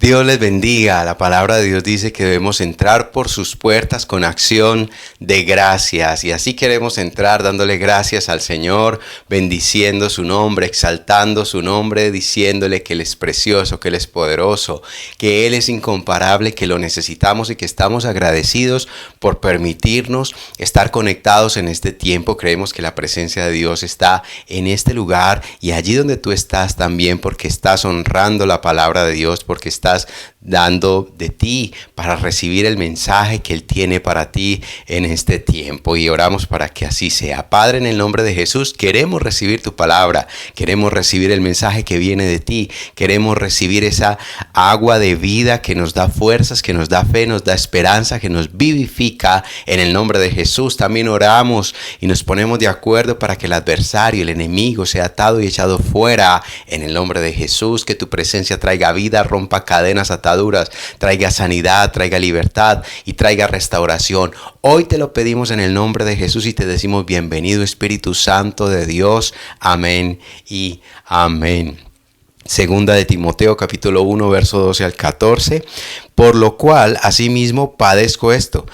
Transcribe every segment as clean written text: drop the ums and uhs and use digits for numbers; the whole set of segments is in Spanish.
Dios les bendiga. La palabra de Dios dice que debemos entrar por sus puertas con acción de gracias. Y así queremos entrar dándole gracias al Señor, bendiciendo su nombre, exaltando su nombre, diciéndole que Él es precioso, que Él es poderoso, que Él es incomparable, que lo necesitamos y que estamos agradecidos por permitirnos estar conectados en este tiempo. Creemos que la presencia de Dios está en este lugar y allí donde tú estás también, porque estás honrando la palabra de Dios, porque estás dando de ti para recibir el mensaje que Él tiene para ti en este tiempo, y oramos para que así sea. Padre, en el nombre de Jesús, queremos recibir tu palabra, queremos recibir el mensaje que viene de ti, queremos recibir esa agua de vida que nos da fuerzas, que nos da fe, nos da esperanza, que nos vivifica en el nombre de Jesús. También oramos y nos ponemos de acuerdo para que el adversario, el enemigo, sea atado y echado fuera en el nombre de Jesús. Que tu presencia traiga vida, rompa cadenas, ataduras, traiga sanidad, traiga libertad y traiga restauración. Hoy te lo pedimos en el nombre de Jesús y te decimos bienvenido, Espíritu Santo de Dios. Amén y amén. Segunda de Timoteo capítulo 1 verso 12 al 14. Por lo cual asimismo padezco esto,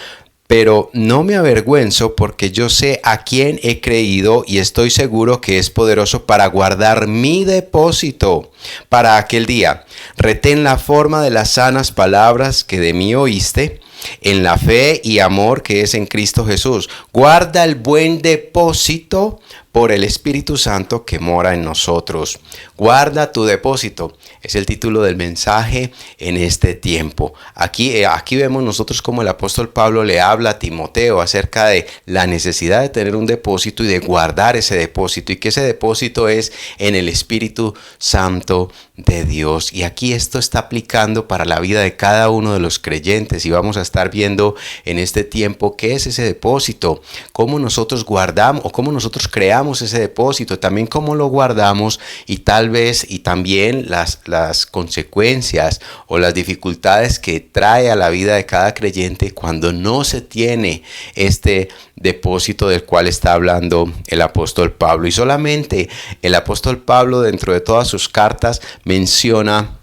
pero no me avergüenzo, porque yo sé a quién he creído y estoy seguro que es poderoso para guardar mi depósito para aquel día. Retén la forma de las sanas palabras que de mí oíste, en la fe y amor que es en Cristo Jesús. Guarda el buen depósito por el Espíritu Santo que mora en nosotros. Guarda tu depósito. Es el título del mensaje en este tiempo. Aquí vemos nosotros como el apóstol Pablo le habla a Timoteo acerca de la necesidad de tener un depósito y de guardar ese depósito, y que ese depósito es en el Espíritu Santo de Dios. Y aquí esto está aplicando para la vida de cada uno de los creyentes, y vamos a estar viendo en este tiempo qué es ese depósito, cómo nosotros guardamos o cómo nosotros creamos ese depósito, también cómo lo guardamos, y tal vez y también las consecuencias o las dificultades que trae a la vida de cada creyente cuando no se tiene este depósito del cual está hablando el apóstol Pablo. Y solamente el apóstol Pablo, dentro de todas sus cartas, menciona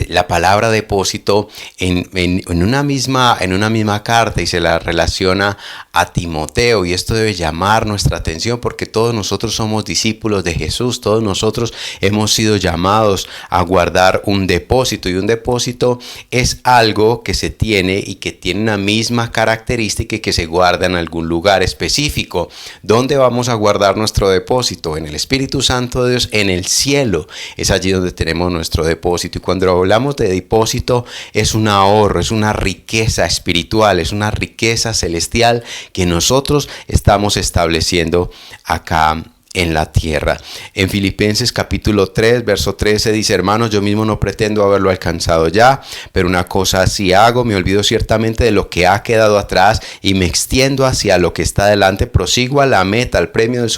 la palabra depósito en una misma carta, y se la relaciona a Timoteo. Y esto debe llamar nuestra atención, porque todos nosotros somos discípulos de Jesús, todos nosotros hemos sido llamados a guardar un depósito, y un depósito es algo que se tiene y que tiene una misma característica y que se guarda en algún lugar específico. ¿Dónde vamos a guardar nuestro depósito? En el Espíritu Santo de Dios, en el cielo. Es allí donde tenemos nuestro depósito. Y cuando hablamos de depósito, es un ahorro, es una riqueza espiritual, es una riqueza celestial que nosotros estamos estableciendo acá en la tierra. En Filipenses capítulo 3 verso 13 dice: hermanos, yo mismo no pretendo haberlo alcanzado ya, pero una cosa sí hago, me olvido ciertamente de lo que ha quedado atrás y me extiendo hacia lo que está delante, prosigo a la meta, al premio del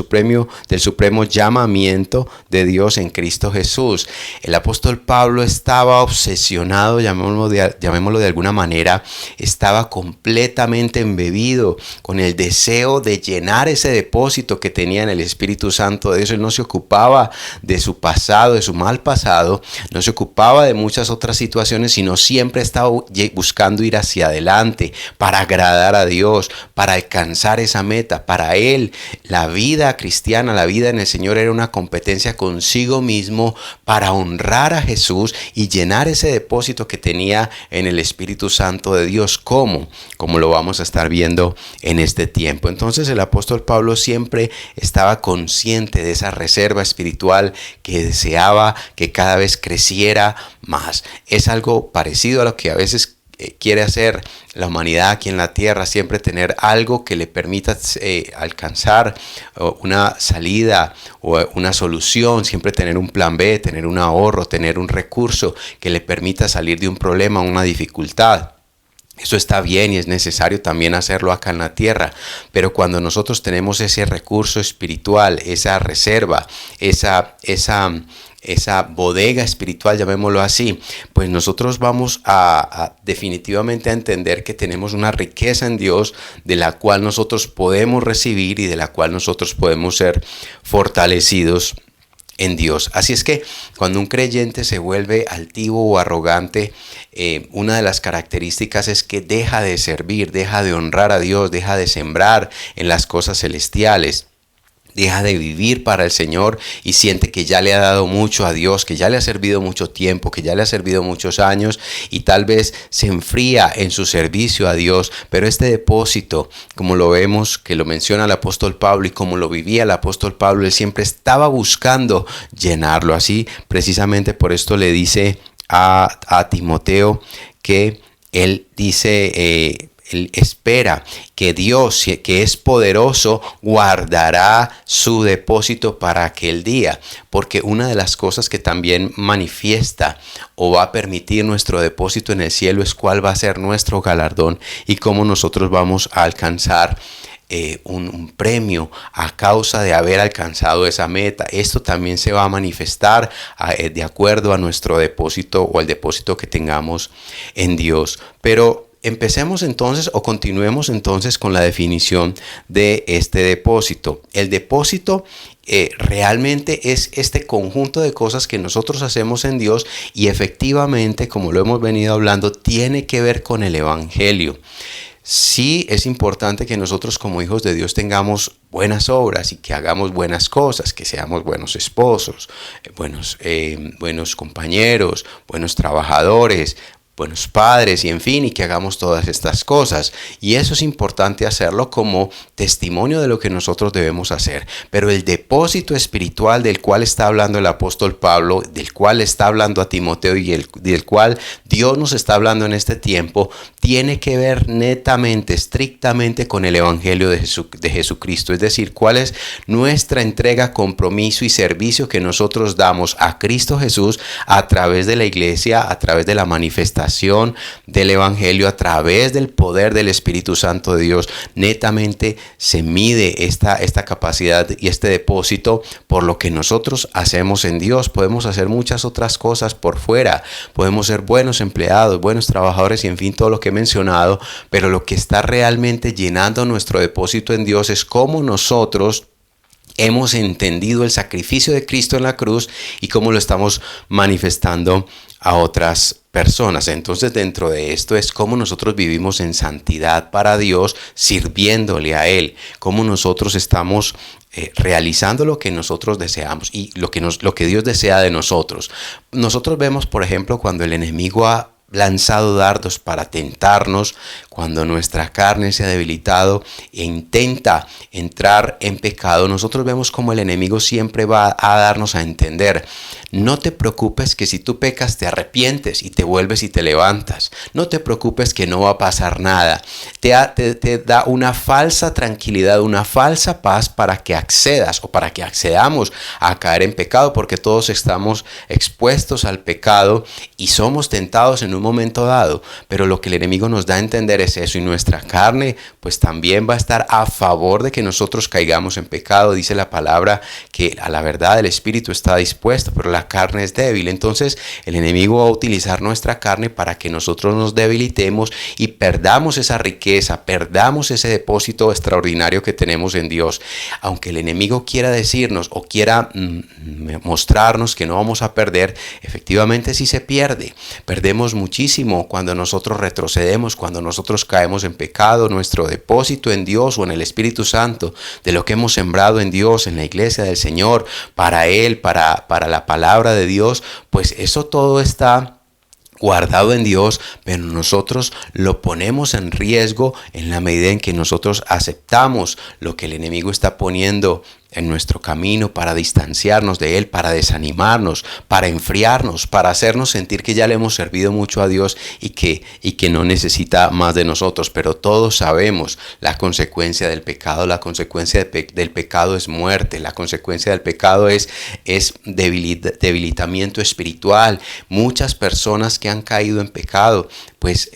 supremo llamamiento de Dios en Cristo Jesús. El apóstol Pablo estaba obsesionado, llamémoslo de alguna manera, estaba completamente embebido con el deseo de llenar ese depósito que tenía en el Espíritu Santo de Dios. Él no se ocupaba de su pasado, de su mal pasado, no se ocupaba de muchas otras situaciones, sino siempre estaba buscando ir hacia adelante para agradar a Dios, para alcanzar esa meta. Para él, la vida cristiana, la vida en el Señor, era una competencia consigo mismo para honrar a Jesús y llenar ese depósito que tenía en el Espíritu Santo de Dios. ¿Cómo? Como lo vamos a estar viendo en este tiempo. Entonces el apóstol Pablo siempre estaba consciente de esa reserva espiritual que deseaba que cada vez creciera más. Es algo parecido a lo que a veces quiere hacer la humanidad aquí en la tierra, siempre tener algo que le permita alcanzar una salida o una solución, siempre tener un plan B, tener un ahorro, tener un recurso que le permita salir de un problema, una dificultad. Eso está bien y es necesario también hacerlo acá en la tierra, pero cuando nosotros tenemos ese recurso espiritual, esa reserva, esa bodega espiritual, llamémoslo así, pues nosotros vamos a definitivamente a entender que tenemos una riqueza en Dios de la cual nosotros podemos recibir y de la cual nosotros podemos ser fortalecidos en Dios. Así es que cuando un creyente se vuelve altivo o arrogante, una de las características es que deja de servir, deja de honrar a Dios, deja de sembrar en las cosas celestiales. Deja de vivir para el Señor y siente que ya le ha dado mucho a Dios, que ya le ha servido mucho tiempo, que ya le ha servido muchos años y tal vez se enfría en su servicio a Dios. Pero este depósito, como lo vemos, que lo menciona el apóstol Pablo y como lo vivía el apóstol Pablo, él siempre estaba buscando llenarlo. Así, precisamente por esto le dice a Timoteo que él dice... Él espera que Dios, que es poderoso, guardará su depósito para aquel día. Porque una de las cosas que también manifiesta o va a permitir nuestro depósito en el cielo es cuál va a ser nuestro galardón y cómo nosotros vamos a alcanzar un premio a causa de haber alcanzado esa meta. Esto también se va a manifestar de acuerdo a nuestro depósito o el depósito que tengamos en Dios. Pero empecemos entonces o continuemos entonces con la definición de este depósito. El depósito realmente es este conjunto de cosas que nosotros hacemos en Dios y efectivamente, como lo hemos venido hablando, tiene que ver con el Evangelio. Sí es importante que nosotros como hijos de Dios tengamos buenas obras y que hagamos buenas cosas, que seamos buenos esposos, buenos compañeros, buenos trabajadores, buenos padres y en fin, y que hagamos todas estas cosas. Y eso es importante hacerlo como testimonio de lo que nosotros debemos hacer. Pero el depósito espiritual del cual está hablando el apóstol Pablo, del cual está hablando a Timoteo y del cual Dios nos está hablando en este tiempo, tiene que ver netamente, estrictamente con el Evangelio de Jesucristo. Es decir, cuál es nuestra entrega, compromiso y servicio que nosotros damos a Cristo Jesús a través de la iglesia, a través de la manifestación del Evangelio, a través del poder del Espíritu Santo de Dios. Netamente se mide esta capacidad y este depósito por lo que nosotros hacemos en Dios. Podemos hacer muchas otras cosas por fuera, podemos ser buenos empleados, buenos trabajadores y en fin, todo lo que he mencionado, pero lo que está realmente llenando nuestro depósito en Dios es cómo nosotros hemos entendido el sacrificio de Cristo en la cruz y cómo lo estamos manifestando a otras personas. Entonces, dentro de esto es cómo nosotros vivimos en santidad para Dios, sirviéndole a Él, cómo nosotros estamos realizando lo que nosotros deseamos y lo que Dios desea de nosotros. Nosotros vemos, por ejemplo, cuando el enemigo ha lanzado dardos para tentarnos, cuando nuestra carne se ha debilitado e intenta entrar en pecado, nosotros vemos como el enemigo siempre va a darnos a entender: no te preocupes que si tú pecas te arrepientes y te vuelves y te levantas. No te preocupes que no va a pasar nada. Te da una falsa tranquilidad, una falsa paz para que accedas o para que accedamos a caer en pecado, porque todos estamos expuestos al pecado y somos tentados en un momento dado. Pero lo que el enemigo nos da a entender es eso, y nuestra carne pues también va a estar a favor de que nosotros caigamos en pecado. Dice la palabra que a la verdad el espíritu está dispuesto, pero la carne es débil. Entonces el enemigo va a utilizar nuestra carne para que nosotros nos debilitemos y perdamos esa riqueza, perdamos ese depósito extraordinario que tenemos en Dios. Aunque el enemigo quiera decirnos o quiera mostrarnos que no vamos a perder, efectivamente sí se pierde. Perdemos muchísimo cuando nosotros retrocedemos, cuando nosotros caemos en pecado. Nuestro depósito en Dios o en el Espíritu Santo, de lo que hemos sembrado en Dios, en la iglesia del Señor, para Él, para la palabra de Dios, pues eso todo está guardado en Dios, pero nosotros lo ponemos en riesgo en la medida en que nosotros aceptamos lo que el enemigo está poniendo en nuestro camino para distanciarnos de Él, para desanimarnos, para enfriarnos, para hacernos sentir que ya le hemos servido mucho a Dios y que no necesita más de nosotros. Pero todos sabemos la consecuencia del pecado. La consecuencia del pecado es muerte. La consecuencia del pecado es debilitamiento espiritual. Muchas personas que han caído en pecado, pues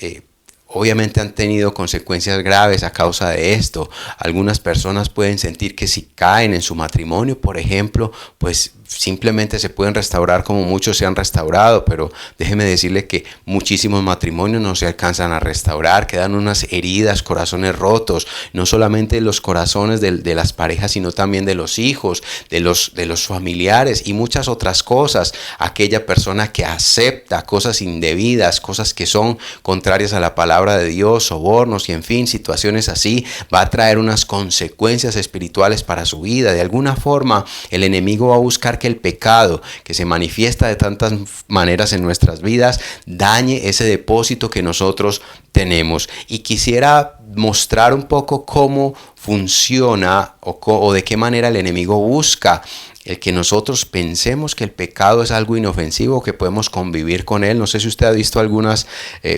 obviamente han tenido consecuencias graves a causa de esto. Algunas personas pueden sentir que si caen en su matrimonio, por ejemplo, pues simplemente se pueden restaurar como muchos se han restaurado, pero déjeme decirle que muchísimos matrimonios no se alcanzan a restaurar, quedan unas heridas, corazones rotos, no solamente los corazones de las parejas, sino también de los hijos, de los familiares y muchas otras cosas. Aquella persona que acepta cosas indebidas, cosas que son contrarias a la palabra de Dios, sobornos y en fin, situaciones así, va a traer unas consecuencias espirituales para su vida. De alguna forma, el enemigo va a buscar que el pecado que se manifiesta de tantas maneras en nuestras vidas dañe ese depósito que nosotros tenemos. Y quisiera mostrar un poco cómo funciona o de qué manera el enemigo busca el que nosotros pensemos que el pecado es algo inofensivo, que podemos convivir con él. No sé si usted ha visto algunos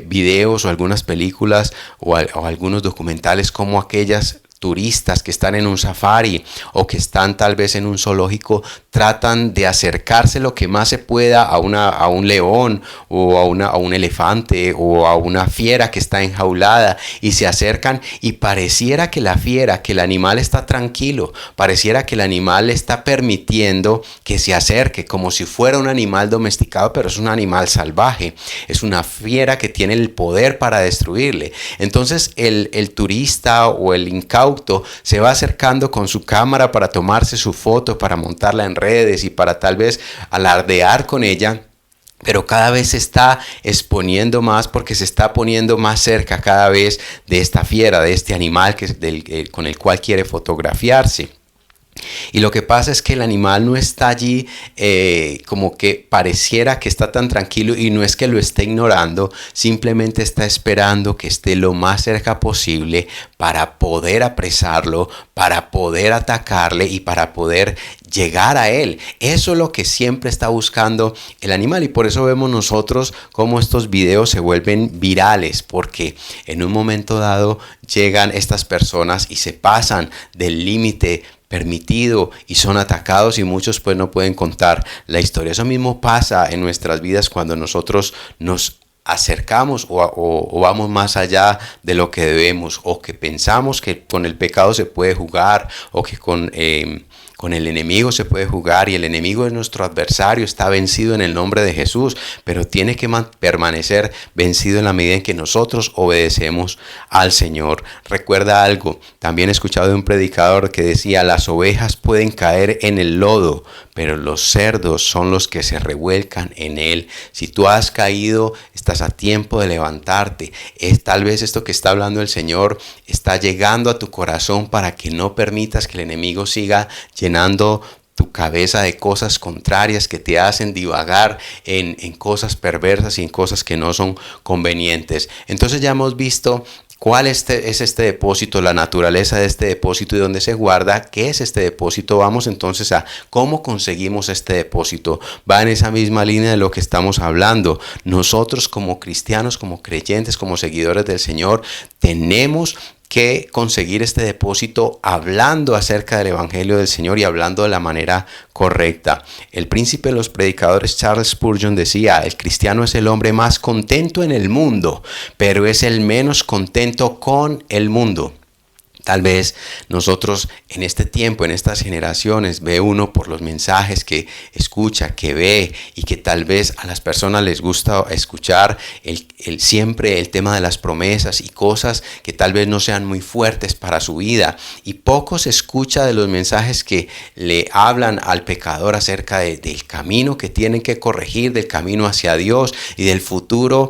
videos o algunas películas o algunos documentales como aquellas turistas que están en un safari o que están tal vez en un zoológico tratan de acercarse lo que más se pueda a un león o a un elefante o a una fiera que está enjaulada y se acercan y pareciera que la fiera, que el animal está tranquilo, pareciera que el animal está permitiendo que se acerque como si fuera un animal domesticado, pero es un animal salvaje, es una fiera que tiene el poder para destruirle. Entonces el turista o el incauto se va acercando con su cámara para tomarse su foto, para montarla en redes y para tal vez alardear con ella, pero cada vez se está exponiendo más porque se está poniendo más cerca cada vez de esta fiera, de este animal con el cual quiere fotografiarse. Y lo que pasa es que el animal no está allí como que pareciera que está tan tranquilo, y no es que lo esté ignorando, simplemente está esperando que esté lo más cerca posible para poder apresarlo, para poder atacarle y para poder llegar a él. Eso es lo que siempre está buscando el animal, y por eso vemos nosotros cómo estos videos se vuelven virales, porque en un momento dado llegan estas personas y se pasan del límite permitido y son atacados, y muchos pues no pueden contar la historia. Eso mismo pasa en nuestras vidas cuando nosotros nos acercamos o vamos más allá de lo que debemos, o que pensamos que con el pecado se puede jugar, o que con el enemigo se puede jugar, y el enemigo es nuestro adversario, está vencido en el nombre de Jesús, pero tiene que permanecer vencido en la medida en que nosotros obedecemos al Señor. Recuerda algo, también he escuchado de un predicador que decía: las ovejas pueden caer en el lodo, pero los cerdos son los que se revuelcan en él. Si tú has caído, estás a tiempo de levantarte. Tal vez esto que está hablando el Señor está llegando a tu corazón para que no permitas que el enemigo siga llenando tu cabeza de cosas contrarias que te hacen divagar en cosas perversas y en cosas que no son convenientes. Entonces ya hemos visto cuál es este depósito, la naturaleza de este depósito y dónde se guarda, qué es este depósito. Vamos entonces a cómo conseguimos este depósito. Va en esa misma línea de lo que estamos hablando. Nosotros como cristianos, como creyentes, como seguidores del Señor, tenemos que conseguir este depósito hablando acerca del Evangelio del Señor y hablando de la manera correcta. El príncipe de los predicadores Charles Spurgeon decía: el cristiano es el hombre más contento en el mundo, pero es el menos contento con el mundo. Tal vez nosotros en este tiempo, en estas generaciones, ve uno por los mensajes que escucha, que ve, y que tal vez a las personas les gusta escuchar siempre el tema de las promesas y cosas que tal vez no sean muy fuertes para su vida. Y poco se escucha de los mensajes que le hablan al pecador acerca del camino que tienen que corregir, del camino hacia Dios y del futuro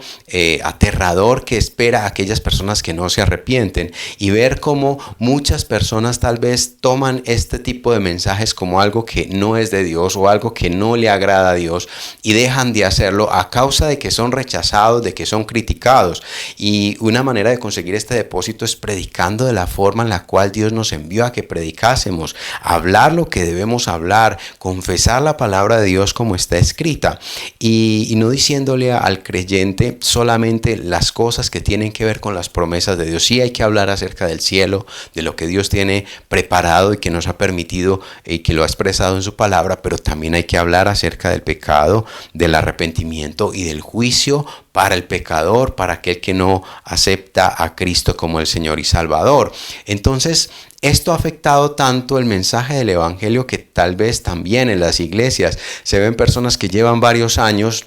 aterrador que espera a aquellas personas que no se arrepienten. Y ver cómo muchas personas tal vez toman este tipo de mensajes como algo que no es de Dios o algo que no le agrada a Dios, y dejan de hacerlo a causa de que son rechazados, de que son criticados. Y una manera de conseguir este depósito es predicando de la forma en la cual Dios nos envió a que predicásemos, hablar lo que debemos hablar, confesar la palabra de Dios como está escrita, y no diciéndole al creyente solamente las cosas que tienen que ver con las promesas de Dios. Sí hay que hablar acerca del cielo, de lo que Dios tiene preparado y que nos ha permitido y que lo ha expresado en su palabra, pero también hay que hablar acerca del pecado, del arrepentimiento y del juicio para el pecador, para aquel que no acepta a Cristo como el Señor y Salvador. Entonces, esto ha afectado tanto el mensaje del Evangelio que tal vez también en las iglesias se ven personas que llevan varios años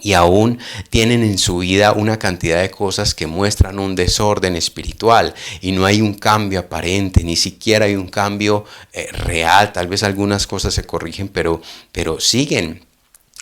y aún tienen en su vida una cantidad de cosas que muestran un desorden espiritual y no hay un cambio aparente, ni siquiera hay un cambio real. Tal vez algunas cosas se corrigen, pero siguen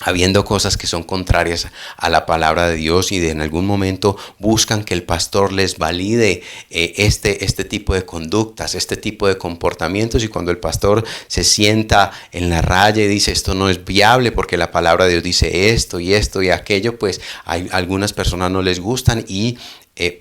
habiendo cosas que son contrarias a la palabra de Dios y en algún momento buscan que el pastor les valide este tipo de conductas, este tipo de comportamientos, y cuando el pastor se sienta en la raya y dice esto no es viable porque la palabra de Dios dice esto y aquello, pues hay algunas personas no les gustan y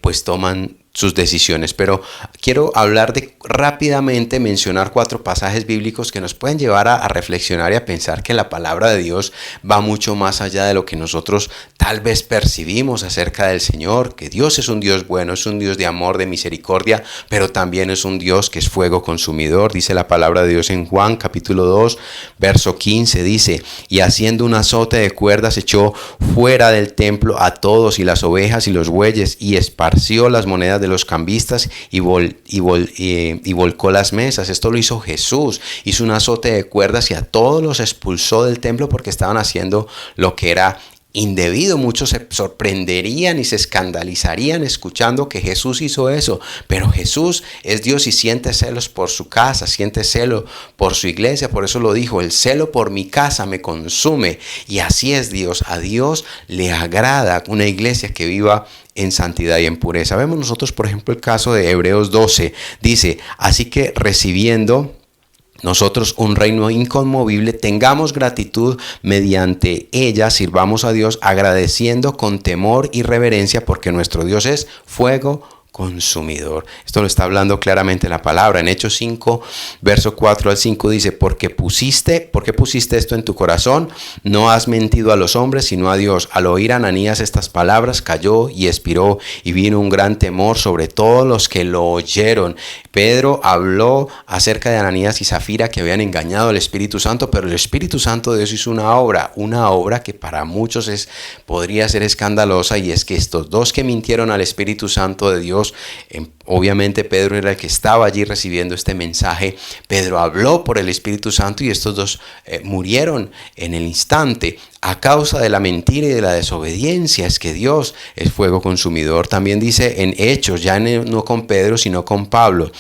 pues toman sus decisiones. Pero quiero hablar rápidamente mencionar 4 pasajes bíblicos que nos pueden llevar a reflexionar y a pensar que la palabra de Dios va mucho más allá de lo que nosotros tal vez percibimos acerca del Señor, que Dios es un Dios bueno, es un Dios de amor, de misericordia, pero también es un Dios que es fuego consumidor. Dice la palabra de Dios en Juan capítulo 2, verso 15, dice: y haciendo un azote de cuerdas echó fuera del templo a todos y las ovejas y los bueyes y esparció las monedas de los cambistas y volcó las mesas. Esto lo hizo Jesús. Hizo un azote de cuerdas y a todos los expulsó del templo porque estaban haciendo lo que era indebido. Muchos se sorprenderían y se escandalizarían escuchando que Jesús hizo eso, pero Jesús es Dios y siente celos por su casa, siente celo por su iglesia. Por eso lo dijo: el celo por mi casa me consume. Y así es Dios. A Dios le agrada una iglesia que viva en santidad y en pureza. Vemos nosotros, por ejemplo, el caso de Hebreos 12. Dice: así que recibiendo nosotros un reino inconmovible, tengamos gratitud mediante ella, sirvamos a Dios agradeciendo con temor y reverencia, porque nuestro Dios es fuego consumidor. Esto lo está hablando claramente la palabra. En Hechos 5, verso 4 al 5 dice: ¿Por qué pusiste esto en tu corazón? No has mentido a los hombres, sino a Dios. Al oír Ananías estas palabras, cayó y expiró, y vino un gran temor sobre todos los que lo oyeron. Pedro habló acerca de Ananías y Zafira, que habían engañado al Espíritu Santo, pero el Espíritu Santo de Dios hizo una obra que para muchos podría ser escandalosa, y es que estos dos que mintieron al Espíritu Santo de Dios, obviamente Pedro era el que estaba allí recibiendo este mensaje. Pedro habló por el Espíritu Santo y estos dos murieron en el instante a causa de la mentira y de la desobediencia. Es que Dios es fuego consumidor. También dice en Hechos, ya no con Pedro sino con Pablo,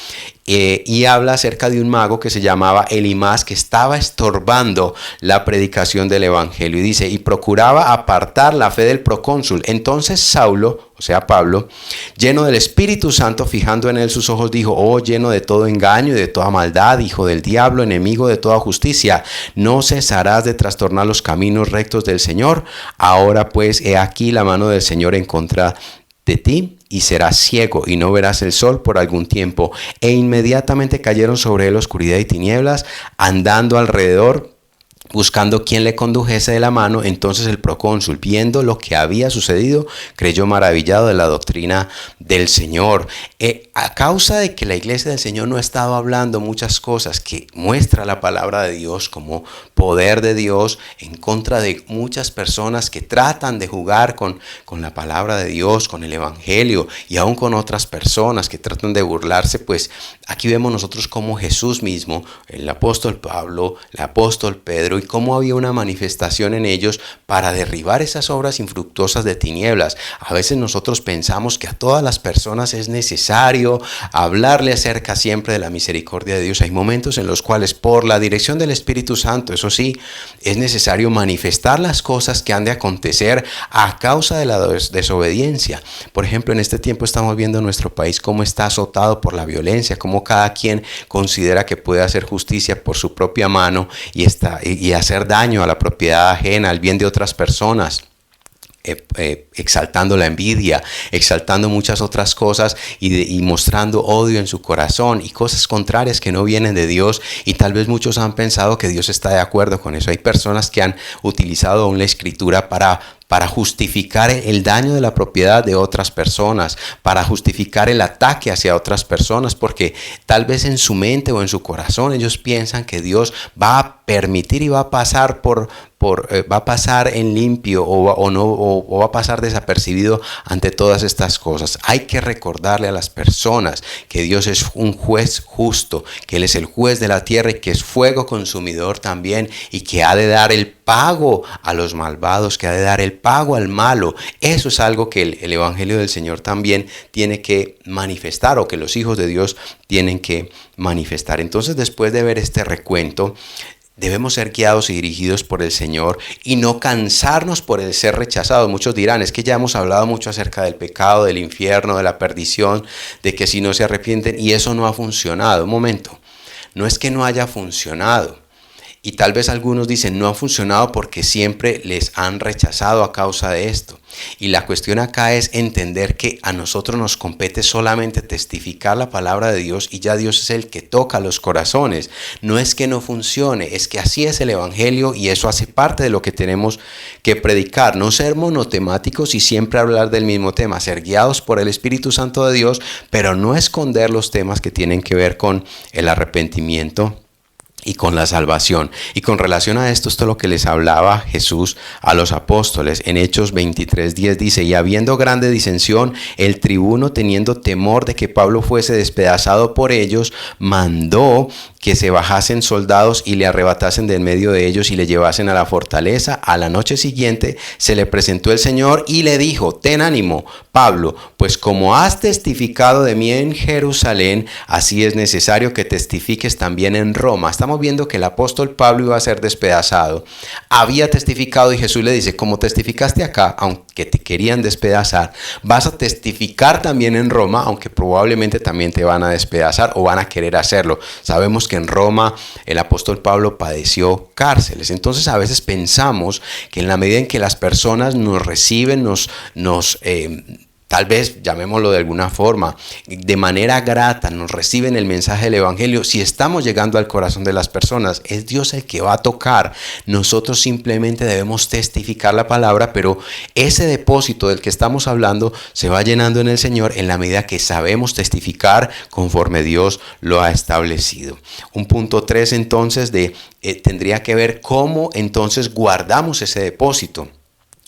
y habla acerca de un mago que se llamaba Elimás, que estaba estorbando la predicación del evangelio, y dice: y procuraba apartar la fe del procónsul. Entonces Saulo, o sea Pablo, lleno del Espíritu Santo, fijando en él sus ojos, dijo: oh, lleno de todo engaño y de toda maldad, hijo del diablo, enemigo de toda justicia, ¿no cesarás de trastornar los caminos rectos del Señor? Ahora pues, he aquí la mano del Señor en contra de ti, y serás ciego y no verás el sol por algún tiempo. E inmediatamente cayeron sobre él oscuridad y tinieblas, andando alrededor buscando quien le condujese de la mano. Entonces el procónsul, viendo lo que había sucedido, creyó maravillado de la doctrina del Señor. A causa de que la iglesia del Señor no ha estado hablando muchas cosas que muestra la palabra de Dios como poder de Dios en contra de muchas personas que tratan de jugar con la palabra de Dios, con el evangelio, y aún con otras personas que tratan de burlarse, pues aquí vemos nosotros cómo Jesús mismo, el apóstol Pablo, el apóstol Pedro, y cómo había una manifestación en ellos para derribar esas obras infructuosas de tinieblas. A veces nosotros pensamos que a todas las personas es necesario hablarle acerca siempre de la misericordia de Dios. Hay momentos en los cuales, por la dirección del Espíritu Santo, eso sí, es necesario manifestar las cosas que han de acontecer a causa de la desobediencia. Por ejemplo, en este tiempo estamos viendo nuestro país cómo está azotado por la violencia, cómo cada quien considera que puede hacer justicia por su propia mano y hacer daño a la propiedad ajena, al bien de otras personas. Exaltando la envidia, exaltando muchas otras cosas y mostrando odio en su corazón y cosas contrarias que no vienen de Dios, y tal vez muchos han pensado que Dios está de acuerdo con eso. Hay personas que han utilizado aún la escritura para para justificar el daño de la propiedad de otras personas, para justificar el ataque hacia otras personas, porque tal vez en su mente o en su corazón ellos piensan que Dios va a permitir y va a pasar va a pasar en limpio o va a pasar desapercibido ante todas estas cosas. Hay que recordarle a las personas que Dios es un juez justo, que Él es el juez de la tierra y que es fuego consumidor también, y que ha de dar el pago a los malvados, que ha de dar el pago al malo. Eso es algo que el Evangelio del Señor también tiene que manifestar, o que los hijos de Dios tienen que manifestar. Entonces, después de ver este recuento, debemos ser guiados y dirigidos por el Señor y no cansarnos por el ser rechazados. Muchos dirán, es que ya hemos hablado mucho acerca del pecado, del infierno, de la perdición, de que si no se arrepienten, y eso no ha funcionado. Un momento, no es que no haya funcionado. Y tal vez algunos dicen, no ha funcionado porque siempre les han rechazado a causa de esto. Y la cuestión acá es entender que a nosotros nos compete solamente testificar la palabra de Dios, y ya Dios es el que toca los corazones. No es que no funcione, es que así es el Evangelio, y eso hace parte de lo que tenemos que predicar. No ser monotemáticos y siempre hablar del mismo tema, ser guiados por el Espíritu Santo de Dios, pero no esconder los temas que tienen que ver con el arrepentimiento y con la salvación. Y con relación a esto es lo que les hablaba Jesús a los apóstoles. En Hechos 23:10 dice, y habiendo grande disensión, el tribuno, teniendo temor de que Pablo fuese despedazado por ellos, mandó que se bajasen soldados y le arrebatasen del medio de ellos y le llevasen a la fortaleza. A la noche siguiente se le presentó el Señor y le dijo, ten ánimo, Pablo, pues como has testificado de mí en Jerusalén, así es necesario que testifiques también en Roma. Estamos viendo que el apóstol Pablo iba a ser despedazado. Había testificado, y Jesús le dice, como testificaste acá, aunque te querían despedazar, vas a testificar también en Roma, aunque probablemente también te van a despedazar o van a querer hacerlo. Sabemos que en Roma el apóstol Pablo padeció cárceles. Entonces a veces pensamos que en la medida en que las personas nos reciben, tal vez, llamémoslo de alguna forma, de manera grata, nos reciben el mensaje del Evangelio, si estamos llegando al corazón de las personas, es Dios el que va a tocar. Nosotros simplemente debemos testificar la palabra, pero ese depósito del que estamos hablando se va llenando en el Señor en la medida que sabemos testificar conforme Dios lo ha establecido. Un punto 3 entonces tendría que ver cómo entonces guardamos ese depósito.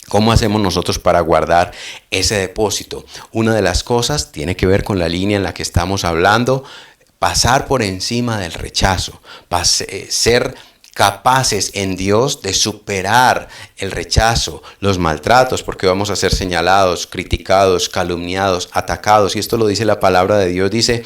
¿Cómo hacemos nosotros para guardar ese depósito? Una de las cosas tiene que ver con la línea en la que estamos hablando, pasar por encima del rechazo, ser capaces en Dios de superar el rechazo, los maltratos, porque vamos a ser señalados, criticados, calumniados, atacados, y esto lo dice la palabra de Dios. Dice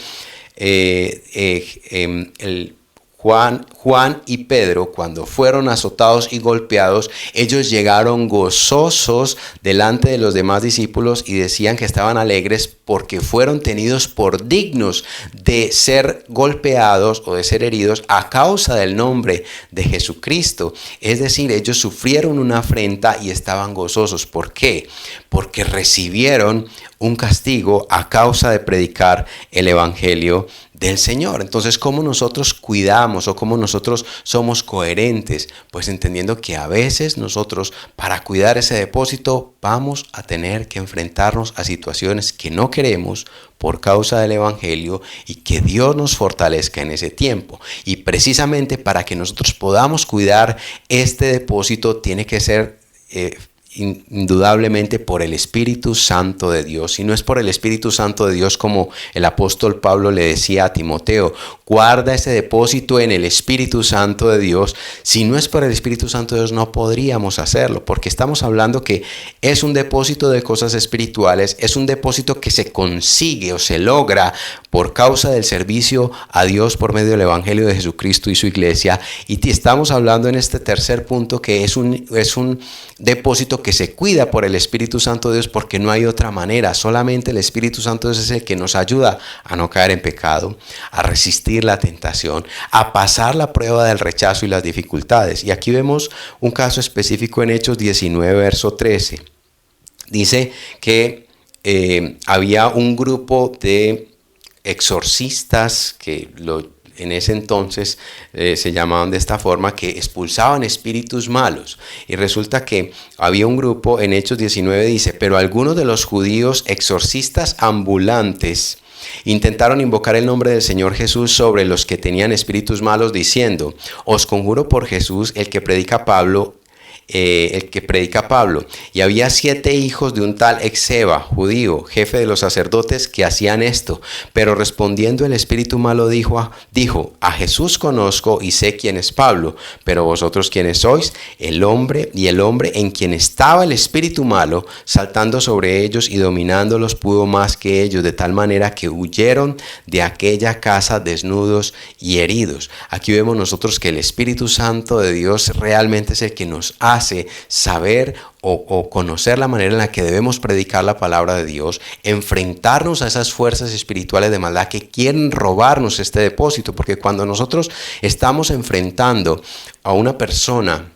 Juan y Pedro, cuando fueron azotados y golpeados, ellos llegaron gozosos delante de los demás discípulos y decían que estaban alegres porque fueron tenidos por dignos de ser golpeados o de ser heridos a causa del nombre de Jesucristo. Es decir, ellos sufrieron una afrenta y estaban gozosos. ¿Por qué? Porque recibieron un castigo a causa de predicar el Evangelio del Señor. Entonces, ¿cómo nosotros cuidamos o cómo nosotros somos coherentes? Pues entendiendo que a veces nosotros, para cuidar ese depósito, vamos a tener que enfrentarnos a situaciones que no queremos por causa del Evangelio, y que Dios nos fortalezca en ese tiempo. Y precisamente para que nosotros podamos cuidar este depósito, tiene que ser indudablemente por el Espíritu Santo de Dios. Si no es por el Espíritu Santo de Dios, como el apóstol Pablo le decía a Timoteo, guarda ese depósito en el Espíritu Santo de Dios. Si no es por el Espíritu Santo de Dios, no podríamos hacerlo, porque estamos hablando que es un depósito de cosas espirituales, es un depósito que se consigue o se logra por causa del servicio a Dios por medio del Evangelio de Jesucristo y su iglesia. Y estamos hablando en este tercer punto que es un depósito que se cuida por el Espíritu Santo de Dios, porque no hay otra manera. Solamente el Espíritu Santo de Dios es el que nos ayuda a no caer en pecado, a resistir la tentación, a pasar la prueba del rechazo y las dificultades. Y aquí vemos un caso específico en Hechos 19, verso 13. Dice que había un grupo de exorcistas que en ese entonces se llamaban de esta forma, que expulsaban espíritus malos. Y resulta que había un grupo, en Hechos 19 dice, pero algunos de los judíos exorcistas ambulantes intentaron invocar el nombre del Señor Jesús sobre los que tenían espíritus malos, diciendo, os conjuro por Jesús, el que predica Pablo. Y había 7 hijos de un tal Exeba, judío, jefe de los sacerdotes, que hacían esto. Pero respondiendo el espíritu malo dijo, a Jesús conozco y sé quién es Pablo, pero vosotros quiénes sois. El hombre en quien estaba el espíritu malo, saltando sobre ellos y dominándolos, pudo más que ellos, de tal manera que huyeron de aquella casa desnudos y heridos. Aquí vemos nosotros que el Espíritu Santo de Dios realmente es el que nos hace saber o conocer la manera en la que debemos predicar la palabra de Dios, enfrentarnos a esas fuerzas espirituales de maldad que quieren robarnos este depósito, porque cuando nosotros estamos enfrentando a una persona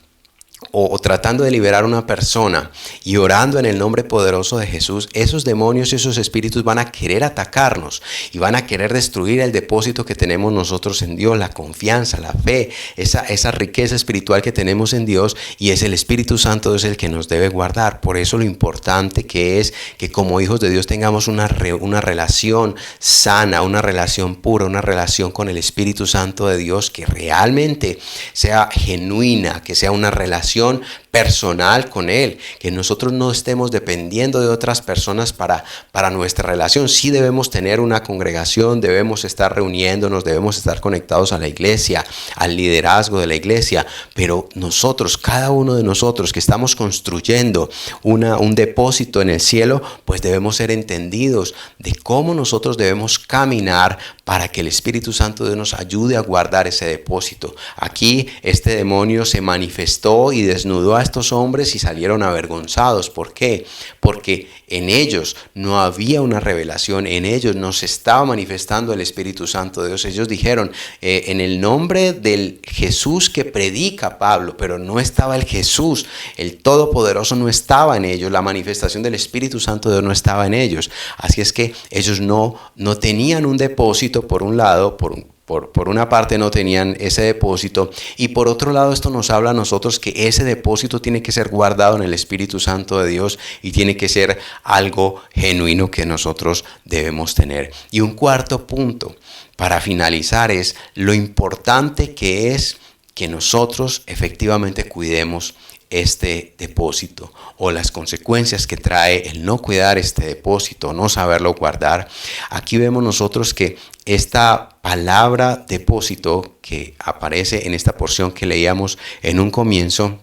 o tratando de liberar a una persona y orando en el nombre poderoso de Jesús, esos demonios y esos espíritus van a querer atacarnos y van a querer destruir el depósito que tenemos nosotros en Dios, la confianza, la fe, esa riqueza espiritual que tenemos en Dios, y es el Espíritu Santo es el que nos debe guardar. Por eso lo importante que es que como hijos de Dios tengamos una relación sana, una relación pura, una relación con el Espíritu Santo de Dios que realmente sea genuina, que sea una relación personal con Él, que nosotros no estemos dependiendo de otras personas para nuestra relación. Sí debemos tener una congregación, debemos estar reuniéndonos, debemos estar conectados a la iglesia, al liderazgo de la iglesia, pero nosotros, cada uno de nosotros que estamos construyendo un depósito en el cielo, pues debemos ser entendidos de cómo nosotros debemos caminar para que el Espíritu Santo de Dios nos ayude a guardar ese depósito. Aquí este demonio se manifestó y desnudó a estos hombres y salieron avergonzados. ¿Por qué? Porque en ellos no había una revelación, en ellos no se estaba manifestando el Espíritu Santo de Dios. Ellos dijeron en el nombre del Jesús que predica Pablo, pero no estaba el Jesús, el Todopoderoso no estaba en ellos, la manifestación del Espíritu Santo de Dios no estaba en ellos. Así es que ellos no tenían un depósito, por un lado, por una parte no tenían ese depósito, y por otro lado esto nos habla a nosotros que ese depósito tiene que ser guardado en el Espíritu Santo de Dios y tiene que ser algo genuino que nosotros debemos tener. Y un cuarto punto para finalizar es lo importante que es que nosotros efectivamente cuidemos este depósito, o las consecuencias que trae el no cuidar este depósito, no saberlo guardar. Aquí vemos nosotros que esta palabra depósito que aparece en esta porción que leíamos en un comienzo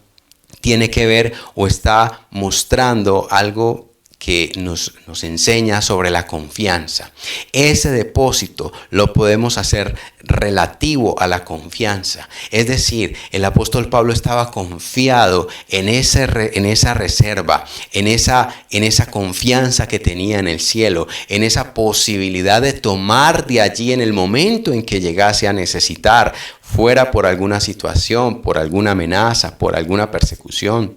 tiene que ver o está mostrando algo que nos enseña sobre la confianza. Ese depósito lo podemos hacer relativo a la confianza. Es decir, el apóstol Pablo estaba confiado en esa reserva, en esa confianza que tenía en el cielo, en esa posibilidad de tomar de allí en el momento en que llegase a necesitar, fuera por alguna situación, por alguna amenaza, por alguna persecución,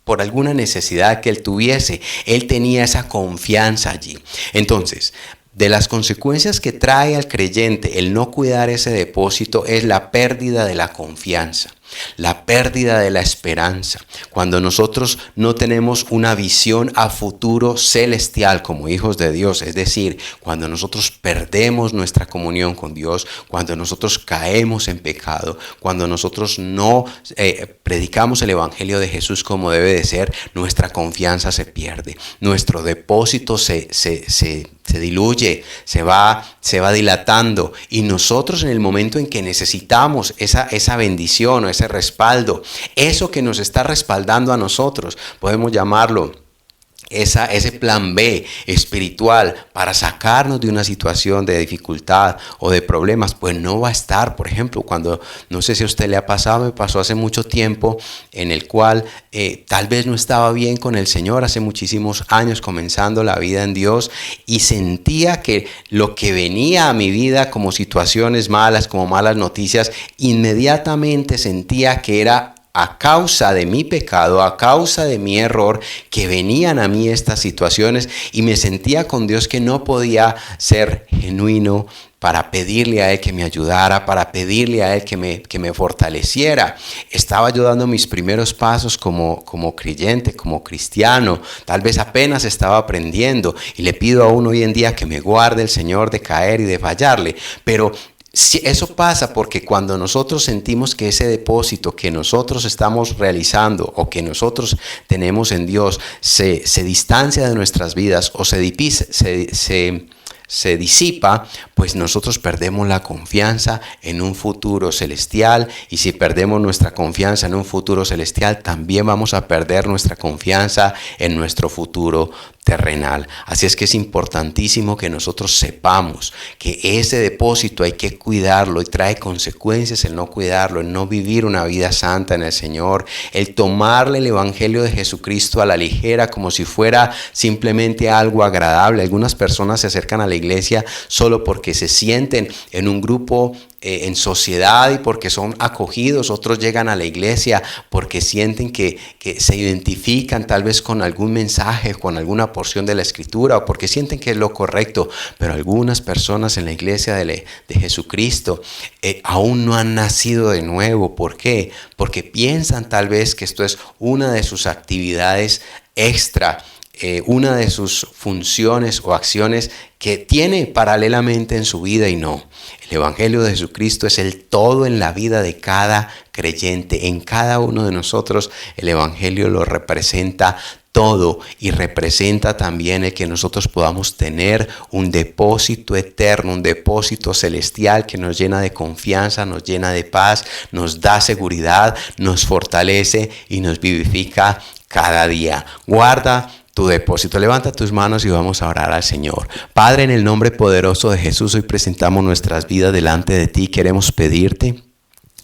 por alguna necesidad que él tuviese. Él tenía esa confianza allí. Entonces, de las consecuencias que trae al creyente el no cuidar ese depósito es la pérdida de la confianza, la pérdida de la esperanza. Cuando nosotros no tenemos una visión a futuro celestial como hijos de Dios, es decir, cuando nosotros perdemos nuestra comunión con Dios, cuando nosotros caemos en pecado, cuando nosotros no predicamos el evangelio de Jesús como debe de ser, nuestra confianza se pierde, nuestro depósito se diluye, se va dilatando, y nosotros en el momento en que necesitamos esa bendición o ese respaldo, eso que nos está respaldando a nosotros, podemos llamarlo ese plan B espiritual para sacarnos de una situación de dificultad o de problemas, pues no va a estar. Por ejemplo, cuando, no sé si a usted le ha pasado, me pasó hace mucho tiempo, en el cual tal vez no estaba bien con el Señor, hace muchísimos años comenzando la vida en Dios, y sentía que lo que venía a mi vida como situaciones malas, como malas noticias, inmediatamente sentía que era a causa de mi pecado, a causa de mi error, que venían a mí estas situaciones y me sentía con Dios que no podía ser genuino para pedirle a Él que me ayudara, para pedirle a Él que me fortaleciera. Estaba yo dando mis primeros pasos como creyente, como cristiano. Tal vez apenas estaba aprendiendo y le pido a uno hoy en día que me guarde el Señor de caer y de fallarle. Pero si eso pasa porque cuando nosotros sentimos que ese depósito que nosotros estamos realizando o que nosotros tenemos en Dios se distancia de nuestras vidas o se disipa, pues nosotros perdemos la confianza en un futuro celestial, y si perdemos nuestra confianza en un futuro celestial, también vamos a perder nuestra confianza en nuestro futuro terrenal. Así es que es importantísimo que nosotros sepamos que ese depósito hay que cuidarlo, y trae consecuencias el no cuidarlo, el no vivir una vida santa en el Señor, el tomarle el Evangelio de Jesucristo a la ligera como si fuera simplemente algo agradable. Algunas personas se acercan a la iglesia solo porque se sienten en un grupo en sociedad y porque son acogidos. Otros llegan a la iglesia porque sienten que se identifican tal vez con algún mensaje, con alguna porción de la escritura, o porque sienten que es lo correcto. Pero algunas personas en la iglesia de Jesucristo aún no han nacido de nuevo. ¿Por qué? Porque piensan tal vez que esto es una de sus actividades extra, una de sus funciones o acciones que tiene paralelamente en su vida, y no. El Evangelio de Jesucristo es el todo en la vida de cada creyente. En cada uno de nosotros el Evangelio lo representa todo, y representa también el que nosotros podamos tener un depósito eterno, un depósito celestial que nos llena de confianza, nos llena de paz, nos da seguridad, nos fortalece y nos vivifica cada día. Guarda tu depósito. Levanta tus manos y vamos a orar al Señor. Padre, en el nombre poderoso de Jesús, hoy presentamos nuestras vidas delante de ti. Queremos pedirte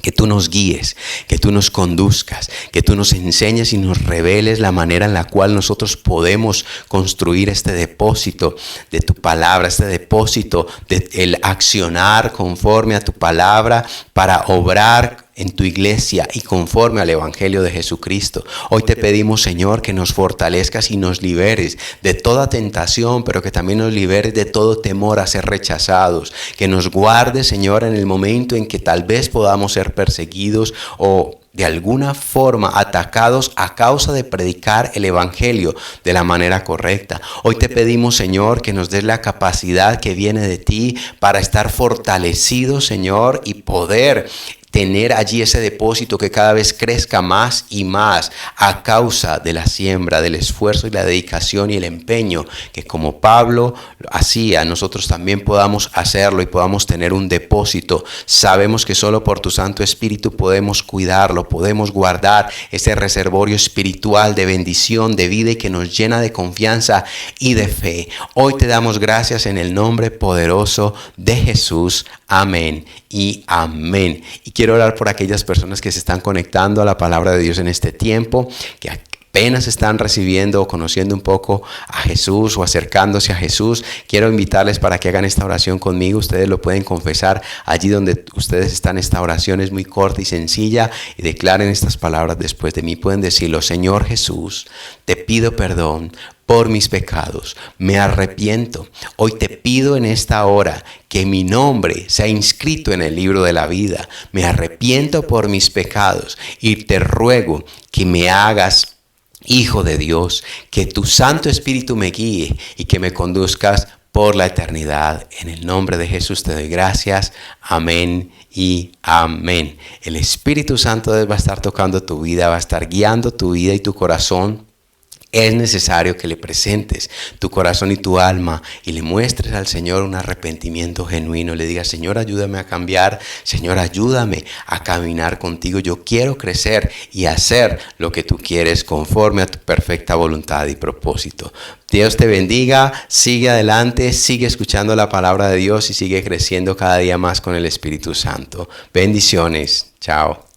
que tú nos guíes, que tú nos conduzcas, que tú nos enseñes y nos reveles la manera en la cual nosotros podemos construir este depósito de tu palabra, este depósito del accionar conforme a tu palabra para obrar en tu iglesia y conforme al Evangelio de Jesucristo. Hoy te pedimos, Señor, que nos fortalezcas y nos liberes de toda tentación, pero que también nos liberes de todo temor a ser rechazados. Que nos guardes, Señor, en el momento en que tal vez podamos ser perseguidos o de alguna forma atacados a causa de predicar el Evangelio de la manera correcta. Hoy te pedimos, Señor, que nos des la capacidad que viene de ti para estar fortalecidos, Señor, y poder tener allí ese depósito que cada vez crezca más y más a causa de la siembra, del esfuerzo y la dedicación y el empeño que, como Pablo hacía, nosotros también podamos hacerlo y podamos tener un depósito. Sabemos que solo por tu Santo Espíritu podemos cuidarlo, podemos guardar ese reservorio espiritual de bendición, de vida, y que nos llena de confianza y de fe. Hoy te damos gracias en el nombre poderoso de Jesús. Amén y amén. Y quiero orar por aquellas personas que se están conectando a la palabra de Dios en este tiempo, que apenas están recibiendo o conociendo un poco a Jesús o acercándose a Jesús. Quiero invitarles para que hagan esta oración conmigo. Ustedes lo pueden confesar allí donde ustedes están. Esta oración es muy corta y sencilla, y declaren estas palabras después de mí. Pueden decirlo: Señor Jesús, te pido perdón por mis pecados, me arrepiento. Hoy te pido en esta hora que mi nombre sea inscrito en el libro de la vida. Me arrepiento por mis pecados y te ruego que me hagas Hijo de Dios, que tu Santo Espíritu me guíe y que me conduzcas por la eternidad. En el nombre de Jesús te doy gracias. Amén y amén. El Espíritu Santo va a estar tocando tu vida, va a estar guiando tu vida y tu corazón. Es necesario que le presentes tu corazón y tu alma y le muestres al Señor un arrepentimiento genuino. Le digas: Señor, ayúdame a cambiar. Señor, ayúdame a caminar contigo. Yo quiero crecer y hacer lo que tú quieres conforme a tu perfecta voluntad y propósito. Dios te bendiga. Sigue adelante, sigue escuchando la palabra de Dios y sigue creciendo cada día más con el Espíritu Santo. Bendiciones. Chao.